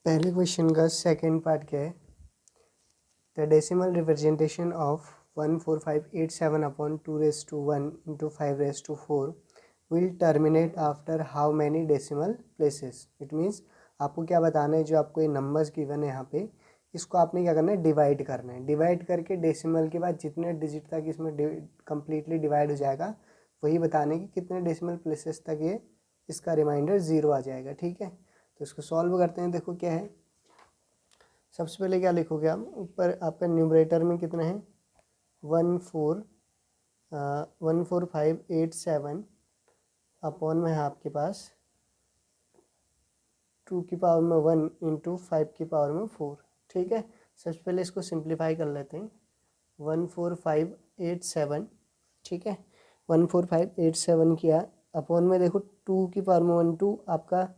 पहले क्वेश्चन का second part क्या है? The decimal representation of 14587 upon 2⁻1 into 5⁴ will terminate after how many decimal places. It means आपको क्या बताना है, जो आपको ये नंबर्स गिवन है यहाँ पे, इसको आपने क्या करना है, डिवाइड करना है। डिवाइड करके डेसिमल के बाद जितने डिजिट तक इसमें कम्प्लीटली डिवाइड हो जाएगा वही बताने कि कितने डेसिमल प्लेसेस तक ये इसका रिमाइंडर 0 आ जाएगा। ठीक है, तो इसको सॉल्व करते हैं। देखो क्या है, सबसे पहले क्या लिखोगे आप, ऊपर आपका न्यूमरेटर में कितना है 14587 अपॉन में है आपके पास 2 की पावर में 1 इंटू 5 की पावर में 4। ठीक है, सबसे पहले इसको सिंप्लीफाई कर लेते हैं। 14587, ठीक है, 14587 किया अपॉन में देखो 2 की पावर में 1 2 आपका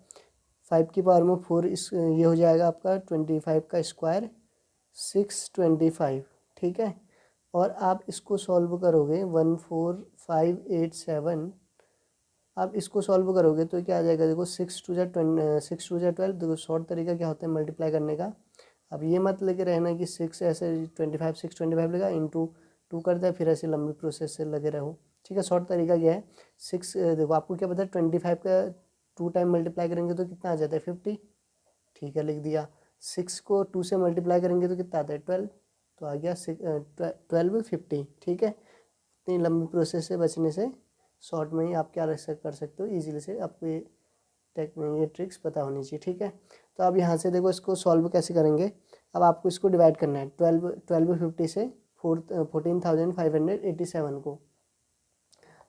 5 की पावर में 4, इस ये हो जाएगा आपका 25 का स्क्वायर 625। ठीक है, और आप इसको सॉल्व करोगे 14587, आप इसको सॉल्व करोगे तो क्या आ जाएगा, देखो 6 2 जा 12। देखो शॉर्ट तरीका क्या होता है मल्टीप्लाई करने का। अब ये मत लेके रहना कि 6 ऐसे 625 लगा इंटू 2 करता है, फिर ऐसे लंबी प्रोसेस से लगे रहो। ठीक है, शॉर्ट तरीका क्या है, 6 देखो आपको क्या पता है 25 का 2 टाइम मल्टीप्लाई करेंगे तो कितना आ जाता है 50। ठीक है, लिख दिया। 6 को 2 से मल्टीप्लाई करेंगे तो कितना आता है 12, तो आ गया 1250। ठीक है, इतनी लंबी प्रोसेस से बचने से शॉर्ट में ही आप क्या कर सकते हो इजीली से, आपको ये ट्रिक्स पता होनी चाहिए। ठीक है, तो अब यहाँ से देखो इसको सॉल्व कैसे करेंगे। अब आपको इसको डिवाइड करना है 1250 से 14,587 को।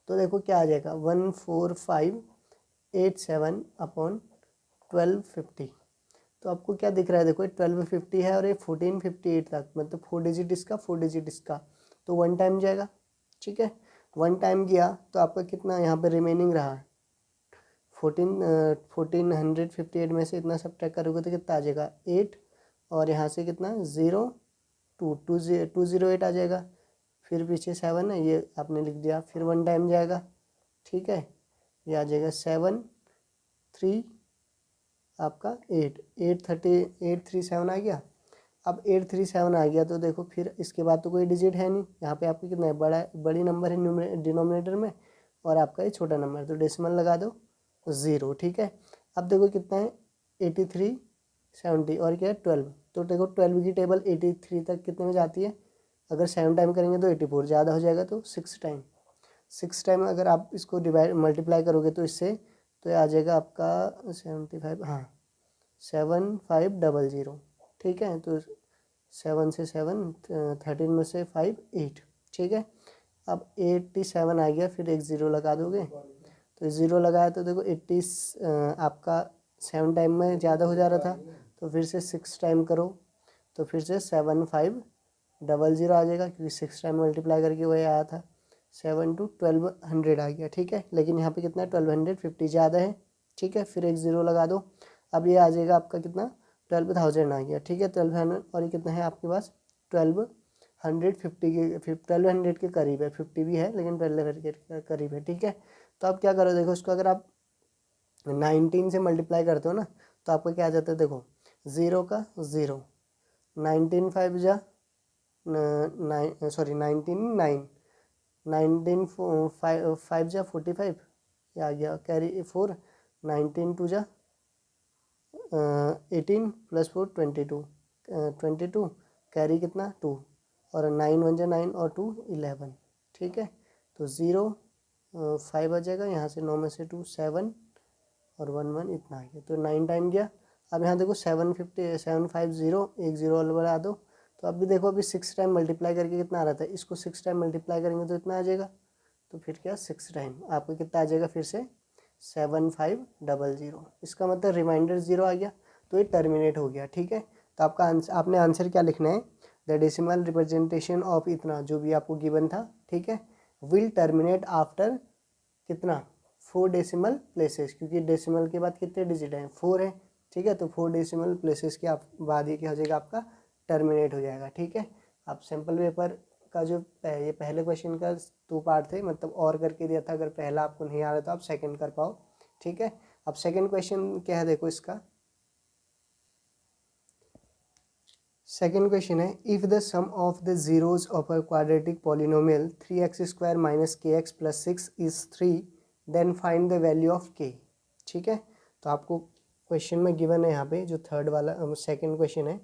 तो देखो क्या आ जाएगा 14587 अपॉन 1250। तो आपको क्या दिख रहा है, देखो 1250 है और ये 1458 तक, मतलब 4 डिजिट इसका 4 डिजिट इसका, तो 1 टाइम जाएगा। ठीक है, 1 टाइम गया तो आपका कितना यहाँ पे रिमेनिंग रहा 1458 में से इतना सब ट्रैक करोगे तो कितना आ जाएगा 8, और यहाँ से कितना 208 आ जाएगा। फिर पीछे 7 है, ये आपने लिख दिया। फिर 1 टाइम जाएगा, ठीक है, ये आ जाएगा 7 3 आपका 837 आ गया। अब 837 आ गया तो देखो फिर इसके बाद तो कोई डिजिट है नहीं, यहाँ पे आपको कितना है, बड़ी नंबर है डिनोमिनेटर में और आपका ये छोटा नंबर है, तो डेसिमल लगा दो 0। ठीक है, अब देखो कितना है 8370 और क्या है 12। तो देखो 12 की टेबल 83 तक कितने में जाती है, अगर 7 टाइम करेंगे तो 84, ज़्यादा हो जाएगा तो 6 टाइम अगर आप इसको डिवाइड मल्टीप्लाई करोगे तो इससे, तो ये आ जाएगा आपका 75, हाँ 7500। ठीक है, तो 7 से 7 13 में से 5 8। ठीक है, अब 87 आ गया, फिर एक ज़ीरो लगा दोगे, तो ज़ीरो लगाया तो देखो 80 आपका 7 टाइम में ज़्यादा हो जा रहा था, तो फिर से 6 टाइम करो तो फिर से 7500 आ जाएगा, क्योंकि 6 टाइम मल्टीप्लाई करके वही आया था। 7 to 1200 आ गया। ठीक है, लेकिन यहाँ पे कितना है 1250 ज़्यादा है। ठीक है, फिर एक ज़ीरो लगा दो, अब ये आ जाएगा आपका कितना 12,000 आ गया। ठीक है, 1200, और ये कितना है आपके पास 1250 के करीब है, 50 भी है लेकिन 1200 के करीब है। ठीक है, तो आप क्या करो, देखो इसको अगर आप 19 से मल्टीप्लाई करते हो ना तो आपका क्या आ जाता है, देखो 0 का 0, 19 5 जा 9 सॉरी 19 9, 19 5 जा 45, ये आ गया कैरी 4, 19 2 जा 18 प्लस 4 22, 22 कैरी कितना 2, और 9 1 जा 9 और 2 11। ठीक है, तो 0 5 आ जाएगा, यहाँ से 9 में से 2 7 और 1 1 इतना आ गया, तो 9 टाइम गया। अब यहाँ देखो 750 एक ज़ीरो और बढ़ा दो, तो अब भी देखो अभी 6 टाइम मल्टीप्लाई करके कितना आ रहा था, इसको 6 टाइम मल्टीप्लाई करेंगे तो इतना आ जाएगा, तो फिर क्या 6 टाइम आपको कितना आ जाएगा फिर से 7500। इसका मतलब रिमाइंडर 0 आ गया, तो ये टर्मिनेट हो गया। ठीक है, तो आपका आपने आंसर क्या लिखना है, द डेसिमल रिप्रेजेंटेशन ऑफ इतना जो भी आपको गिवन था, ठीक है, विल टर्मिनेट आफ्टर कितना 4 डेसिमल प्लेसेस, क्योंकि डेसिमल के बाद कितने डिजिट हैं 4 है। ठीक है, तो 4 डेसिमल प्लेसेस के आप बाद ये क्या हो जाएगा आपका टर्मिनेट हो जाएगा। ठीक है, आप सैम्पल पेपर का जो ये पहले क्वेश्चन का 2 पार्ट थे, मतलब और करके दिया था, अगर पहला आपको नहीं आ रहा तो आप सेकंड कर पाओ। ठीक है, अब सेकंड क्वेश्चन क्या है देखो इसका, सेकेंड क्वेश्चन है, if the sum of the zeros of a quadratic polynomial 3x² minus kx plus 6 is 3, then find the value of k। ठीक है, तो आपको क्वेश्चन में गिवन है यहाँ पे जो थर्ड वाला सेकेंड क्वेश्चन है।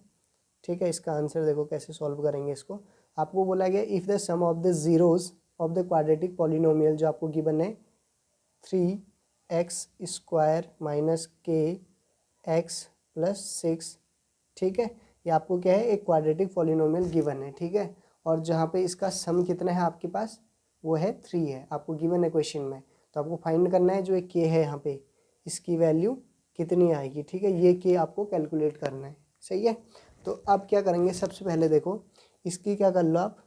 ठीक है, इसका आंसर देखो कैसे सॉल्व करेंगे इसको। आपको बोला गया if the sum of the zeros of the quadratic polynomial, जो आपको गिवन है 3x² माइनस kx प्लस 6। ठीक है, ये आपको क्या है, एक क्वाड्रेटिक पॉलिनोमियल गिवन है। ठीक है, और जहाँ पे इसका सम कितना है आपके पास, वो है 3 है, आपको गिवन है क्वेश्चन में। तो आपको फाइंड करना है जो एक k है यहाँ पे, इसकी वैल्यू कितनी आएगी। ठीक है, ये k आपको कैलकुलेट करना है। सही है, तो अब क्या करेंगे, सबसे पहले देखो इसकी क्या कर लो आप,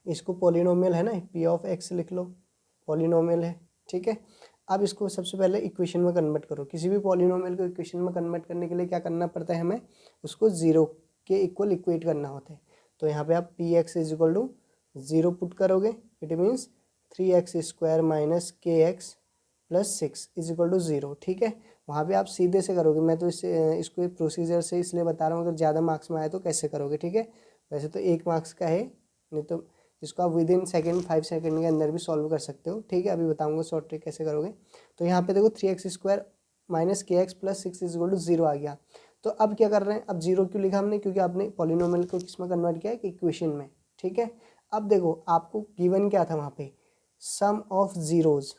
इसको पॉलिनोमियल है ना, p ऑफ x लिख लो, पॉलिनोमियल है। ठीक है, अब इसको सबसे पहले इक्वेशन में कन्वर्ट करो। किसी भी पॉलिनोमियल को इक्वेशन में कन्वर्ट करने के लिए क्या करना पड़ता है हमें, उसको जीरो के इक्वल इक्वेट करना होता है। तो यहाँ पे आप px is equal to 0 put करोगे, it means 3x² minus kx plus 6 is equal to 0। ठीक है, वहाँ पे आप सीधे से करोगे, मैं तो इसको प्रोसीजर से इसलिए बता रहा हूँ, अगर ज़्यादा मार्क्स में आए तो कैसे करोगे। ठीक है, वैसे तो 1 मार्क्स का है, नहीं तो इसको आप विद इन सेकेंड 5 सेकेंड के अंदर भी सॉल्व कर सकते हो। ठीक है, अभी बताऊंगा शॉर्ट ट्रिक कैसे करोगे। तो यहाँ पे देखो 3x² minus kx plus 6 is equal to 0 आ गया। तो अब क्या कर रहे हैं, अब 0 क्यों लिखा हमने, क्योंकि आपने पॉलिनोमियल को किस में कन्वर्ट किया है, इक्वेशन में। ठीक है, अब देखो आपको गिवन क्या था वहाँ पे, sum of zeros,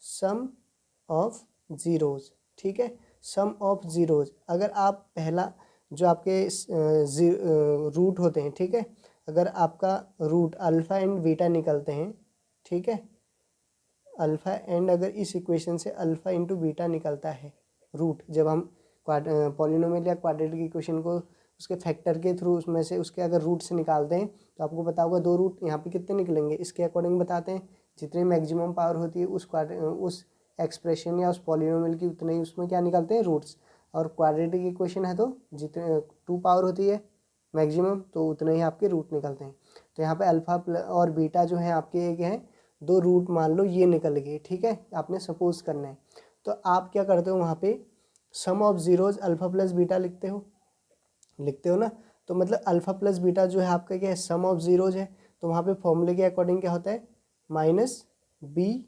sum of zeros. ठीक है, सम ऑफ जीरोज, अगर आप पहला जो आपके रूट होते हैं, ठीक है, अगर आपका रूट अल्फ़ा एंड बीटा निकलते हैं, ठीक है, अल्फ़ा एंड अगर इस इक्वेशन से अल्फ़ा इंटू बीटा निकलता है रूट, जब हम पॉलिनोमियल या क्वाड्रेटिक इक्वेशन को उसके फैक्टर के थ्रू उसमें से उसके अगर रूट से निकालते हैं, तो आपको पता होगा 2 रूट यहाँ पे कितने निकलेंगे, इसके अकॉर्डिंग बताते हैं। जितनी मैक्सिमम पावर होती है उस एक्सप्रेशन या उस पॉलिनोमियल की, उतने ही उसमें क्या निकलते हैं, रूट्स। और क्वाड्रेटिक इक्वेशन है तो जितने 2 पावर होती है मैक्सिमम, तो उतने ही आपके रूट निकलते हैं। तो यहाँ पे अल्फ़ा और बीटा जो है आपके एक हैं, 2 रूट मान लो ये निकल गए। ठीक है, आपने सपोज करना है। तो आप क्या करते हो वहाँ पे, sum of zeros alpha plus beta लिखते हो ना। तो मतलब अल्फ़ा प्लस बीटा जो है आपका क्या है, सम ऑफ जीरोज है। तो वहाँ पे फॉर्मूले के अकॉर्डिंग क्या होता है, minus B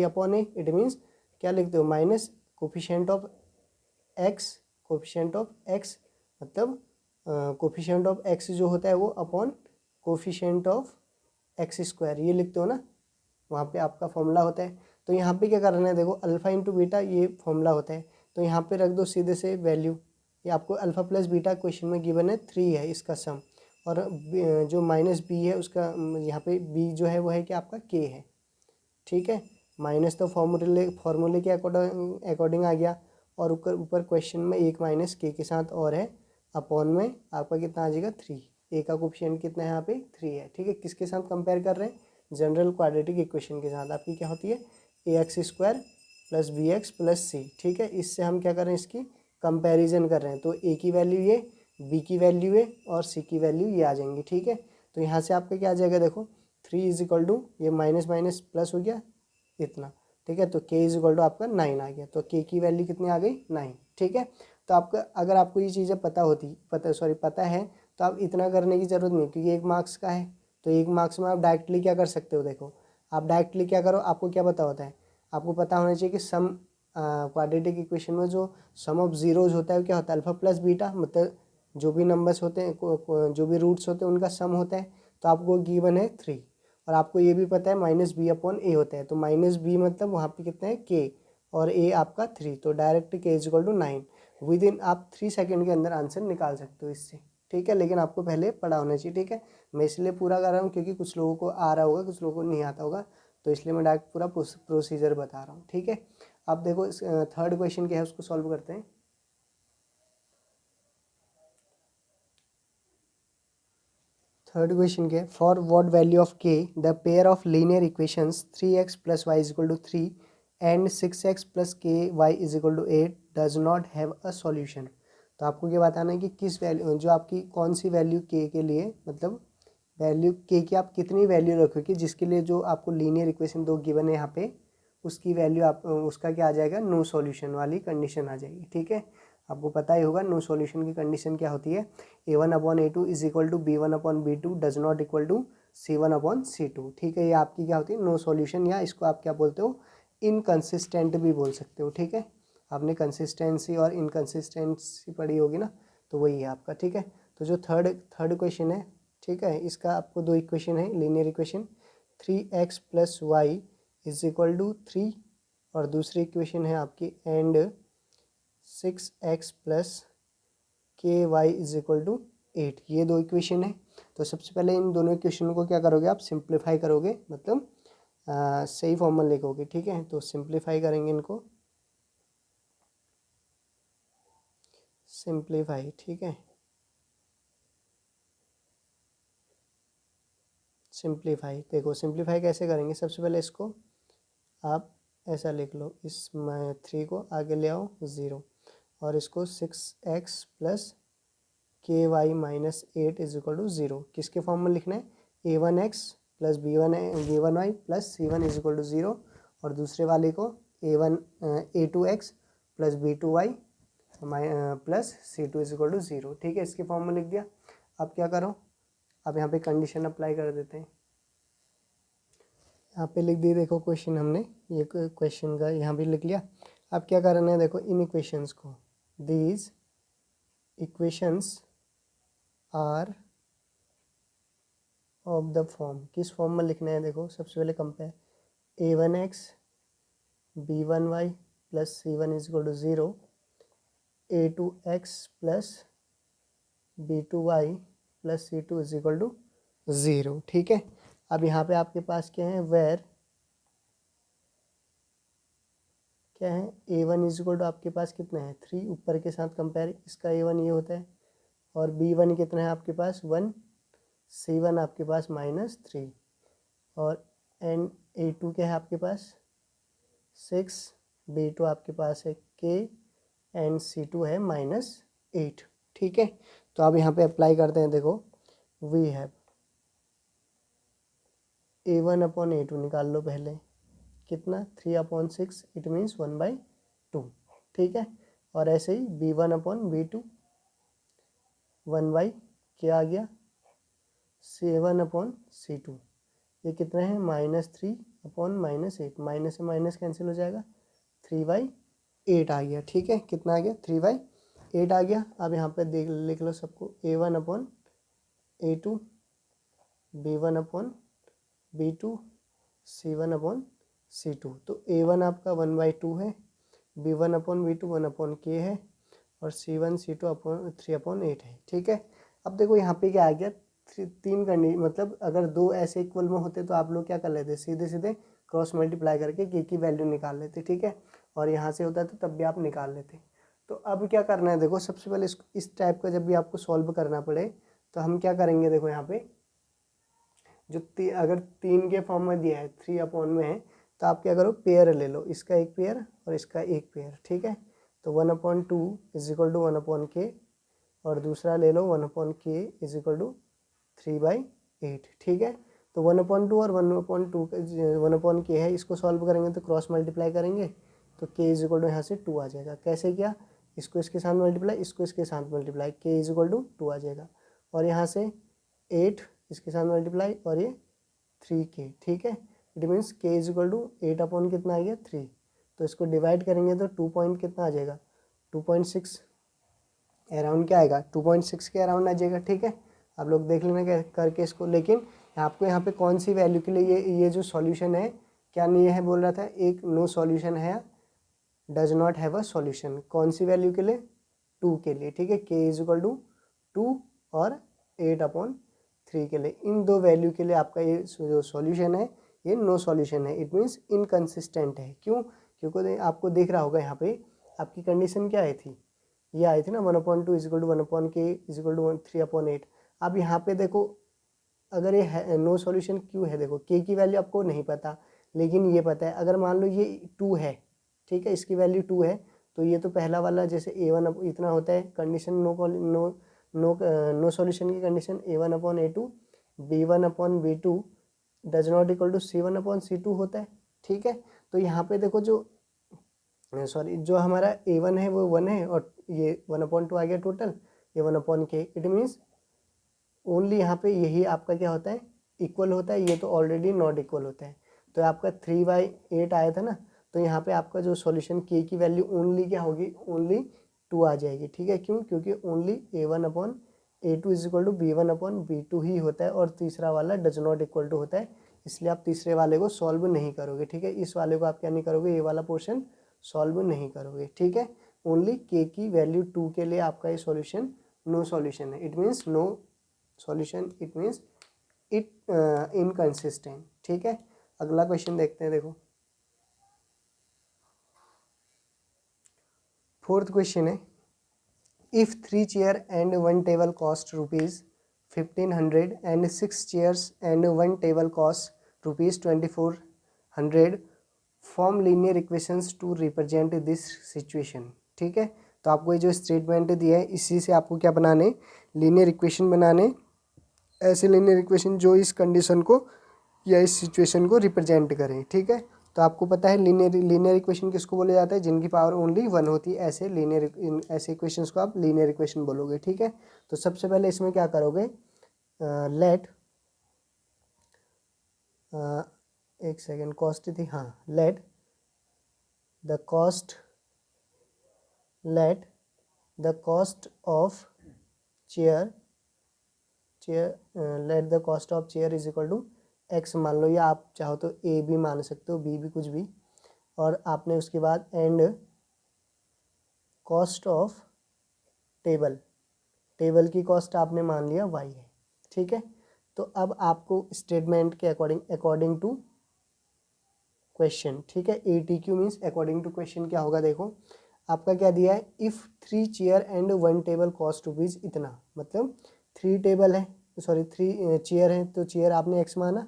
upon A. It means क्या लिखते हो, minus coefficient of X, coefficient of X मतलब कोफिशिएंट ऑफ एक्स जो होता है वो अपॉन कोफिशिएंट ऑफ x², ये लिखते हो ना, वहाँ पे आपका फॉर्मूला होता है। तो यहाँ पे क्या करना है, देखो अल्फ़ा इंटू बीटा ये फॉर्मूला होता है, तो यहाँ पे रख दो सीधे से वैल्यू। ये आपको अल्फ़ा प्लस बीटा क्वेश्चन में गिवन है 3 है इसका सम, और जो माइनस बी है उसका यहाँ पे बी जो है वो है कि आपका k है। ठीक है, माइनस तो फॉर्मूले के अकॉर्डिंग आ गया, और ऊपर क्वेश्चन में 1 माइनस k के साथ और है, अपॉन में आपका कितना आ जाएगा 3। ए का कोफिशिएंट कितना है यहाँ पे 3 है। ठीक है, किसके साथ कंपेयर कर रहे हैं, जनरल क्वाड्रेटिक इक्वेशन के साथ। आपकी क्या होती है, ax² plus bx plus c। ठीक है, इससे हम क्या कर रहे हैं, इसकी कंपैरिजन कर रहे हैं। तो a की वैल्यू ये, b की वैल्यू ये, और c की वैल्यू ये आ जाएंगी। ठीक है, तो यहाँ से आपका क्या आ जाएगा, देखो 3 इज इक्वल टू, ये माइनस माइनस प्लस हो गया इतना। ठीक है, तो k इज इक्वल टू आपका 9 आ गया। तो k की वैल्यू कितनी आ गई, 9। ठीक है, तो आपका अगर आपको ये चीज़ें पता है, तो आप इतना करने की ज़रूरत नहीं, क्योंकि 1 मार्क्स का है। तो 1 मार्क्स में आप डायरेक्टली क्या कर सकते हो, देखो आप डायरेक्टली क्या करो, आपको क्या पता होता है, आपको पता होना चाहिए कि सम क्वाड्रेटिक इक्वेशन में जो सम ऑफ जीरोज होता है वो क्या होता है, अल्फ़ा प्लस बीटा, मतलब जो भी नंबर्स होते हैं, जो भी रूट्स होते हैं उनका सम होता है। तो आपको गिवन है 3, और आपको ये भी पता है माइनस बी अपॉन ए होता है। तो माइनस बी मतलब वहाँ पे कितना है k, और a आपका 3, तो direct k is equal to 9। Within आप 3 सेकेंड के अंदर आंसर निकाल सकते हो इससे। ठीक है, लेकिन आपको पहले पढ़ा होना चाहिए। ठीक है, मैं इसलिए पूरा कर रहा हूँ क्योंकि कुछ लोगों को आ रहा होगा, कुछ लोगों को नहीं आता होगा, तो इसलिए मैं डायरेक्ट पूरा प्रोसीजर बता रहा हूँ। ठीक है, अब देखो थर्ड क्वेश्चन क्या है उसको सॉल्व करते हैं। थर्ड क्वेश्चन क्या है, for what value of k the pair of linear equations 3x plus y is equal to 3 and 6x plus k y is equal to 8 does not have a solution. तो आपको ये बताना है कि किस value, जो आपकी कौन सी वैल्यू k के लिए, मतलब वैल्यू k की आप कितनी वैल्यू रखोगे, जिसके लिए जो आपको लीनियर इक्वेशन 2 गिवन है यहाँ पे, उसकी वैल्यू आप उसका क्या आ जाएगा, नो सॉल्यूशन वाली कंडीशन आ जाएगी। ठीक है, आपको पता ही होगा नो सॉल्यूशन की कंडीशन क्या होती है, A1/A2 is equal to B1/B2 does not equal to C1/C2। ठीक है, ये आपकी क्या होती है नो सॉल्यूशन, या इसको आप क्या बोलते हो इनकंसिस्टेंट भी बोल सकते हो। ठीक है, आपने कंसिस्टेंसी और इनकंसिस्टेंसी पढ़ी होगी ना, तो वही है आपका। ठीक है, तो जो थर्ड क्वेश्चन है, ठीक है, इसका आपको दो इक्वेशन है linear equation, 3x + y is equal to 3, और दूसरी इक्वेशन है आपकी and 6x + ky is equal to 8। ये दो इक्वेशन है। तो सबसे पहले इन दोनों इक्वेशन को क्या करोगे आप सिंप्लीफाई करोगे, मतलब सही फॉर्म में लिखोगे। ठीक है, तो सिंप्लीफाई करेंगे इनको, सिंप्लीफाई। ठीक है, सिंप्लीफाई, देखो सिंप्लीफाई कैसे करेंगे, सबसे पहले इसको आप ऐसा लिख लो, इस 3 को आगे ले आओ 0, और इसको 6x + ky - 8 is equal to 0 किसके फॉर्म में लिखना है, A1x + B1y + C1 is equal to 0, और दूसरे वाले को A2x + B2y + C2 is equal to 0। ठीक है, इसके फॉर्म में लिख दिया। अब क्या करो, अब यहाँ पे कंडीशन अप्लाई कर देते हैं। यहाँ पे लिख दी, देखो क्वेश्चन हमने ये क्वेश्चन का यहाँ भी लिख लिया। अब क्या करना है, देखो इन इक्वेशंस को, these equations are of the form, किस फॉर्म में लिखना है, देखो सबसे पहले compare A1x B1y + C1 is equal to 0, A2x + B2y + C2 is equal to 0। ठीक है, अब यहाँ पे आपके पास क्या है, वेर क्या है A1 इज इक्वल टू आपके पास कितना है 3, ऊपर के साथ कंपेयर, इसका A1 ये होता है, और B1 कितना है आपके पास 1, C1 आपके पास -3, और एंड A2 क्या है आपके पास 6, B2 आपके पास है K, एंड C2 है -8। ठीक है, तो अब यहाँ पे अप्लाई करते हैं, देखो वी हैव A1/A2 निकाल लो पहले, कितना 3/6, इट मीन्स 1/2। ठीक है, और ऐसे ही B1/B2 1 क्या आ गया 7/C2, ये कितना है -3/-8, माइनस से माइनस कैंसिल हो जाएगा, 3/8 आ गया। ठीक है, कितना आ गया 3/8 आ गया। अब यहाँ पे देख लिख लो सबको, A1/A2 B1/B2 C1/C2। तो A1 आपका 1/2 है, B1/B2 1/K है, और C1 C2 3/8 है। ठीक है, अब देखो यहाँ पे क्या आ गया, तीन कंडीशन, मतलब अगर दो ऐसे इक्वल में होते तो आप लोग क्या कर लेते, सीधे सीधे क्रॉस मल्टीप्लाई करके के की वैल्यू निकाल लेते। ठीक है, और यहाँ से होता तो तब भी आप निकाल लेते। तो अब क्या करना है, देखो सबसे पहले इस टाइप का जब भी आपको सॉल्व करना पड़े तो हम क्या करेंगे, देखो यहाँ पे जो अगर 3 के फॉर्म में दिया है 3 में है, तो आप क्या करो पेयर ले लो, इसका एक पेयर और इसका एक पेयर। ठीक है, तो 1/2 इज इक्वल टू 1/K, और दूसरा ले लो 1/K इज इक्वल टू 3/8। ठीक है, तो 1/2 और 1/K है, इसको सॉल्व करेंगे तो क्रॉस मल्टीप्लाई करेंगे, तो K इज इक्वल टू यहाँ से 2 आ जाएगा। कैसे किया, इसको इसके साथ मल्टीप्लाई, इसको इसके साथ multiply, K is equal to 2 आ जाएगा, और यहाँ से 8 इसके साथ मल्टीप्लाई, और ये 3K। ठीक है, it means K is equal to 8 कितना आ गया 3, तो इसको डिवाइड करेंगे तो 2 पॉइंट कितना आ जाएगा 2.6 अराउंड, क्या आएगा 2.6 के अराउंड आ जाएगा। ठीक है, आप लोग देख लेना करके इसको, लेकिन आपको यहाँ पे कौन सी वैल्यू के लिए ये जो सॉल्यूशन है, क्या नहीं है बोल रहा था, एक नो सॉल्यूशन है, does not have a solution, कौन सी वैल्यू के लिए 2 के लिए। ठीक है, K इज इक्वल टू 2 और 8/3 के लिए, इन दो वैल्यू के लिए आपका ये जो सॉल्यूशन है ये नो सॉल्यूशन है, इट मीन्स इनकंसिस्टेंट है। क्यों, क्योंकि आपको देख रहा होगा यहाँ पे आपकी कंडीशन क्या आई थी, ये आई थी ना 1/2 is equal to 1/K is equal to 3/8। अब यहाँ पे देखो अगर ये नो सॉल्यूशन क्यों है, देखो K की वैल्यू आपको नहीं पता, लेकिन ये पता है, अगर मान लो ये 2 है, ठीक है, इसकी वैल्यू 2 है, तो ये तो पहला वाला जैसे A1 इतना होता है, कंडीशन नो सॉल्यूशन की condition A1/A2 B1/B2 does not equal to C1/C2 होता है। ठीक है, तो यहाँ पे देखो जो सॉरी जो हमारा a1 है वो 1 है और ये 1/2 आ गया टोटल, ये 1/k। इट मीन्स ओनली यहाँ पे यही आपका क्या होता है, इक्वल होता है, ये तो ऑलरेडी नॉट इक्वल होता है। तो आपका 3/8 आया था ना, तो यहाँ पे आपका जो सॉल्यूशन k की वैल्यू ओनली क्या होगी, ओनली 2 आ जाएगी। ठीक है, क्यों, क्योंकि only a1/a2 is equal to b1/b2 ही होता है और तीसरा वाला डज नॉट इक्वल टू होता है, इसलिए आप तीसरे वाले को सॉल्व नहीं करोगे। ठीक है, इस वाले को आप क्या नहीं करोगे, ये वाला पोर्शन सॉल्व नहीं करोगे। ठीक है, ओनली k की वैल्यू 2 के लिए आपका ये सॉल्यूशन नो सॉल्यूशन है। It means no solution, it means it inconsistent. ठीक है, अगला क्वेश्चन देखते हैं। देखो फोर्थ क्वेश्चन है, if 3 chair and 1 table cost ₹1500 and 6 chairs and 1 table cost ₹2400 form linear equations to represent this situation. ठीक है, तो आपको ये जो स्टेटमेंट दिया है इसी से आपको क्या बनाने, लीनियर इक्वेशन बनाने, ऐसे लीनियर इक्वेशन जो इस कंडीशन को या इस सिचुएशन को रिप्रेजेंट करें। ठीक है, तो आपको पता है लीनियर इक्वेशन किसको बोला जाता है, जिनकी पावर ओनली 1 होती है, ऐसे इक्वेशंस को आप लीनियर इक्वेशन बोलोगे। ठीक है, तो सबसे पहले इसमें क्या करोगे, लेट एक सेकेंड, कॉस्ट थी, हाँ, let the cost of chair let the cost of chair is equal to X मान लो, या आप चाहो तो ए भी मान सकते हो, बी भी, कुछ भी, और आपने उसके बाद एंड कॉस्ट ऑफ टेबल की कॉस्ट आपने मान लिया वाई है। ठीक है, तो अब आपको स्टेटमेंट के अकॉर्डिंग टू क्वेश्चन, ठीक है, ATQ means according to question क्या होगा, देखो आपका क्या दिया है, if 3 chair and 1 table cost rupees इतना, मतलब 3 टेबल है, सॉरी 3 चेयर है, तो चेयर आपने x माना,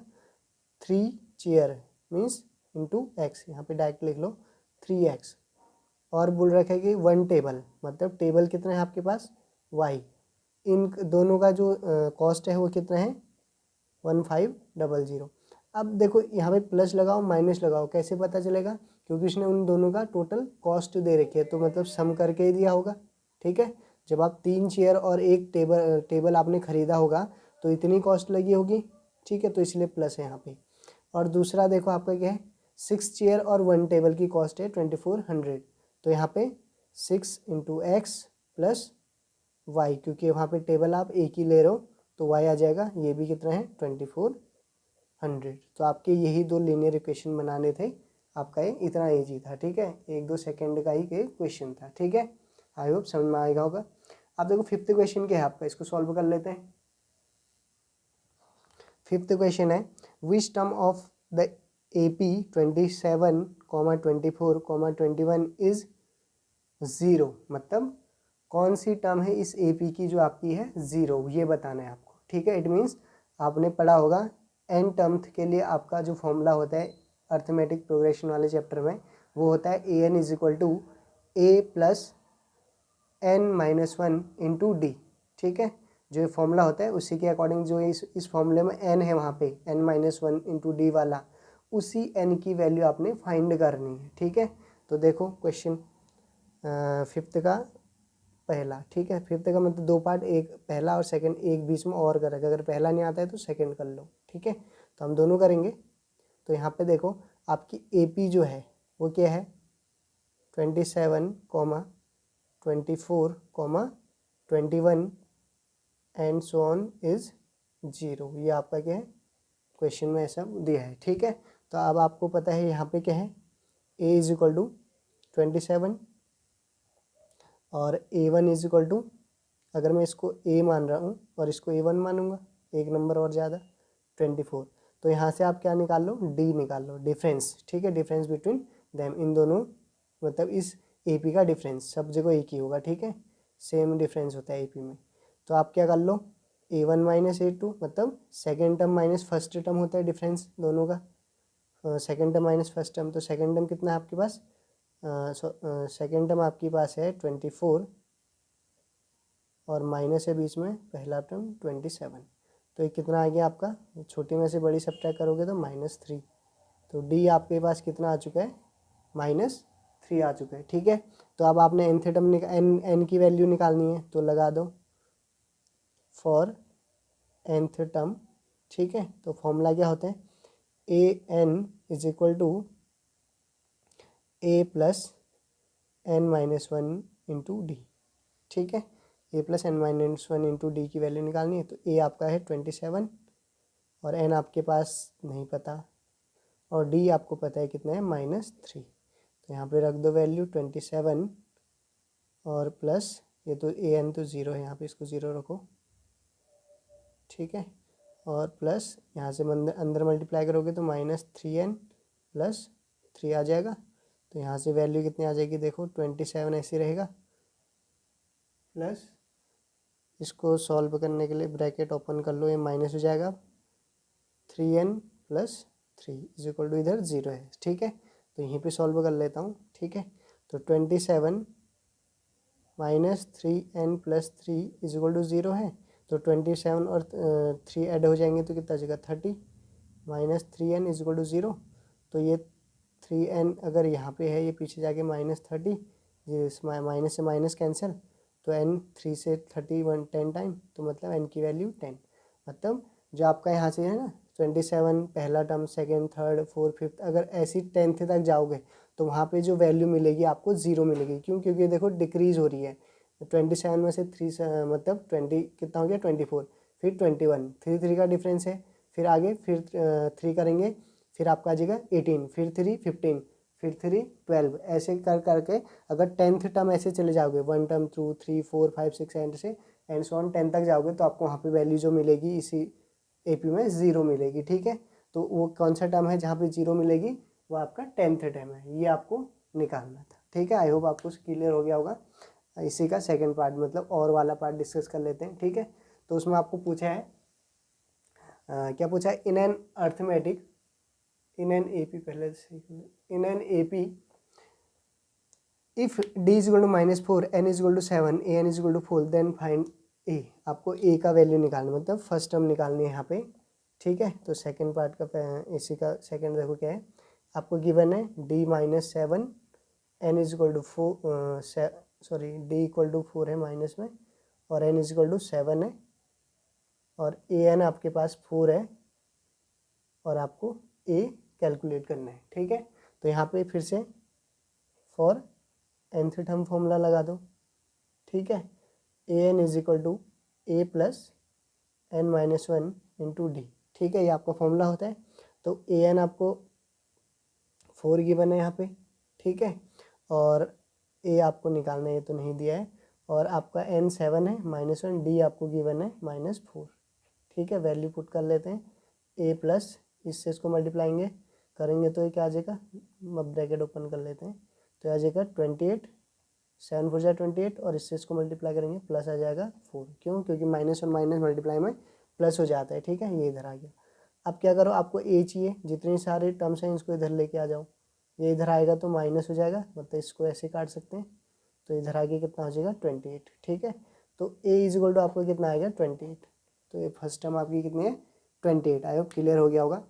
3 चेयर मीन्स इंटू एक्स, यहाँ पे डायरेक्ट लिख लो 3x, और बोल रखा है कि 1 टेबल, मतलब टेबल कितना है आपके पास, y, इन दोनों का जो कॉस्ट है वो कितना है 1500। अब देखो यहाँ पे प्लस लगाओ माइनस लगाओ, कैसे पता चलेगा, क्योंकि उसने उन दोनों का टोटल कॉस्ट दे रखी है, तो मतलब सम करके ही दिया होगा। ठीक है, जब आप 3 चेयर और एक टेबल आपने ख़रीदा होगा तो इतनी कॉस्ट लगी होगी। ठीक है, तो इसलिए प्लस है यहाँ पे। और दूसरा देखो आपका क्या है, 6 चेयर और 1 टेबल की कॉस्ट है 2400, तो यहाँ पे 6 इंटू एक्स प्लस वाई, क्योंकि वहाँ पे टेबल आप एक ही ले रहे हो तो वाई आ जाएगा, ये भी कितना है 2400। तो आपके यही 2 लीनियर इक्वेशन बनाने थे, आपका ये इतना ईजी था। ठीक है, 1-2 सेकेंड का ही क्वेश्चन था। ठीक है, आई होप समझ में आएगा होगा। अब देखो फिफ्थ क्वेश्चन क्या है आपका, इसको सॉल्व कर लेते हैं। फिफ्थ क्वेश्चन है, which term of the AP 27, 24, 21 is 0, मतलब कौन सी टर्म है इस AP की जो आपकी है 0, ये बताना है आपको। ठीक है, इट मीन्स आपने पढ़ा होगा n टर्म्थ के लिए आपका जो फॉर्मूला होता है अर्थमेटिक प्रोग्रेशन वाले चैप्टर में, वो होता है AN is equal to A plus n-1 into D. ठीक है, जो फॉर्मूला होता है उसी के अकॉर्डिंग जो इस फॉर्मूले में n है, वहाँ पे n-1 इंटू डी वाला, उसी n की वैल्यू आपने फाइंड करनी है। ठीक है, तो देखो क्वेश्चन फिफ्थ का पहला, ठीक है, फिफ्थ का मतलब 2 पार्ट, एक पहला और सेकंड, एक बीच में और करेगा, अगर पहला नहीं आता है तो सेकंड कर लो। ठीक है, तो हम दोनों करेंगे। तो यहाँ पे देखो आपकी AP जो है वो क्या है 27, 24, 21 एंड सो ऑन इज 0, ये आपका क्या है क्वेश्चन में ऐसा दिया है। ठीक है, तो अब आपको पता है यहाँ पे क्या है, A इज इक्वल टू 27 और A1 इज इक्वल टू, अगर मैं इसको A मान रहा हूँ और इसको A1 मानूंगा, एक नंबर और ज़्यादा 24, तो यहाँ से आप क्या निकाल लो, D निकाल लो, डिफरेंस। ठीक है, डिफरेंस बिटवीन देम, इन दोनों, मतलब इस AP का डिफरेंस सब जगह एक ही होगा। ठीक है, सेम डिफरेंस होता है AP में। तो आप क्या कर लो, A1 माइनस A2, मतलब second term minus first term होता है डिफरेंस दोनों का, second term minus first term, तो सेकेंड टर्म कितना है आपके पास, सेकेंड टर्म आपके पास है 24 और माइनस है बीच में पहला टर्म 27, तो ये कितना आ गया आपका, छोटी में से बड़ी सब्ट्रैक्ट करोगे तो -3, तो D आपके पास कितना आ चुका है -3। 3 आ चुके हैं। ठीक है, तो अब आपने nth टर्म n की वैल्यू निकालनी है, तो लगा दो फॉर nth टर्म। ठीक है, तो फॉर्मूला क्या होता है, a n is equal to a plus n minus one into D. ठीक है, a plus n minus one into d की वैल्यू निकालनी है। तो ए आपका है 27 और एन आपके पास नहीं पता और डी आपको पता है कितना है, -3। तो यहाँ पे रख दो वैल्यू 27 और प्लस ये तो ए एन तो ज़ीरो है, यहाँ पे इसको ज़ीरो रखो। ठीक है, और प्लस यहाँ से अंदर मल्टीप्लाई करोगे तो -3n प्लस 3 आ जाएगा। तो यहाँ से वैल्यू कितनी आ जाएगी, देखो 27 ऐसे रहेगा, प्लस इसको सॉल्व करने के लिए ब्रैकेट ओपन कर लो, ये माइनस हो जाएगा 3n plus 3 is equal to इधर 0 है। ठीक है, तो यहीं पे सॉल्व कर लेता हूँ। ठीक है, तो 27 -3n plus 3 is equal to 0 है, तो 27 और 3 ऐड हो जाएंगे तो कितना आ जाएगा 30 -3n इज इक्वल टू 0। तो ये 3n अगर यहाँ पे है, ये पीछे जाके -30, ये माइनस से माइनस कैंसिल, तो n 3 से 31 10 टाइम, तो मतलब n की वैल्यू 10। मतलब जो आपका यहाँ से है ना 27 पहला term, second, third, fourth, fifth, अगर ऐसी 10th तक जाओगे तो वहाँ पे जो वैल्यू मिलेगी आपको 0 मिलेगी। क्यों, क्योंकि देखो डिक्रीज़ हो रही है। 27 में से 3 मतलब 20 कितना हो गया 24, फिर 21, 3 का डिफरेंस है, फिर आगे फिर 3 करेंगे, फिर आपका आ जाएगा 18, फिर 3 15, फिर 3 12, ऐसे कर करके अगर 10th टर्म ऐसे चले जाओगे 1 टर्म 2 3 4 5 6 एंड से एंड सो ऑन 10 तक जाओगे तो आपको वहाँ पे वैल्यू जो मिलेगी इसी एपी में 0 मिलेगी। ठीक है, तो वो कौन सा टर्म है जहाँ पे 0 मिलेगी, वो आपका 10th टर्म है, ये आपको निकालना था। ठीक है, आई होप आपको क्लियर हो गया होगा। इसी का सेकंड पार्ट मतलब और वाला पार्ट डिस्कस कर लेते हैं। ठीक है, तो उसमें आपको पूछा है क्या पूछा है, in an arithmetic in an AP, पहले से in an AP if d is equal to -4 n is equal to 7 a n is equal to 4 then find a। आपको a का वैल्यू निकालना, मतलब फर्स्ट टर्म निकालनी है यहाँ पे। ठीक है, तो सेकंड पार्ट का इसी का सेकंड देखो क्या है, आपको गिवन है d -7 n is equal to 4 sorry d equal to 4 है माइनस में, और n इज इक्वल टू 7 है, और a n आपके पास 4 है, और आपको a कैलकुलेट करना है। ठीक है, तो यहाँ पे फिर से फॉर nth टर्म फॉर्मूला लगा दो। ठीक है, a n is equal to a plus n minus one into D. ठीक है, ये आपका फॉर्मूला होता है। तो ए एन आपको 4 गिवन है यहाँ पे। ठीक है, और ए आपको निकालना है, ये तो नहीं दिया है, और आपका एन 7 है, -1, डी आपको गिवन है -4। ठीक है, वैल्यू पुट कर लेते हैं, ए प्लस इससे इसको मल्टीप्लाइंगे करेंगे तो ये क्या आ जाएगा, ब्रैकेट ओपन कर लेते हैं, तो आ जाएगा 28, 7 4 28, और इससे इसको मल्टीप्लाई करेंगे प्लस आ जाएगा 4। क्यों, क्योंकि माइनस और माइनस मल्टीप्लाई में प्लस हो जाता है। ठीक है, ये इधर आ गया। अब क्या करो, आपको ए चाहिए, जितने सारे टर्म्स हैं इसको इधर लेके आ जाओ, ये इधर आएगा तो माइनस हो जाएगा, मतलब इसको ऐसे काट सकते हैं, तो इधर आगे कितना हो जाएगा 28। ठीक है, तो ए इज इक्वल टू आपको कितना आएगा 28, तो ये फर्स्ट टर्म आपकी कितनी है 28। आई होप क्लियर हो गया होगा।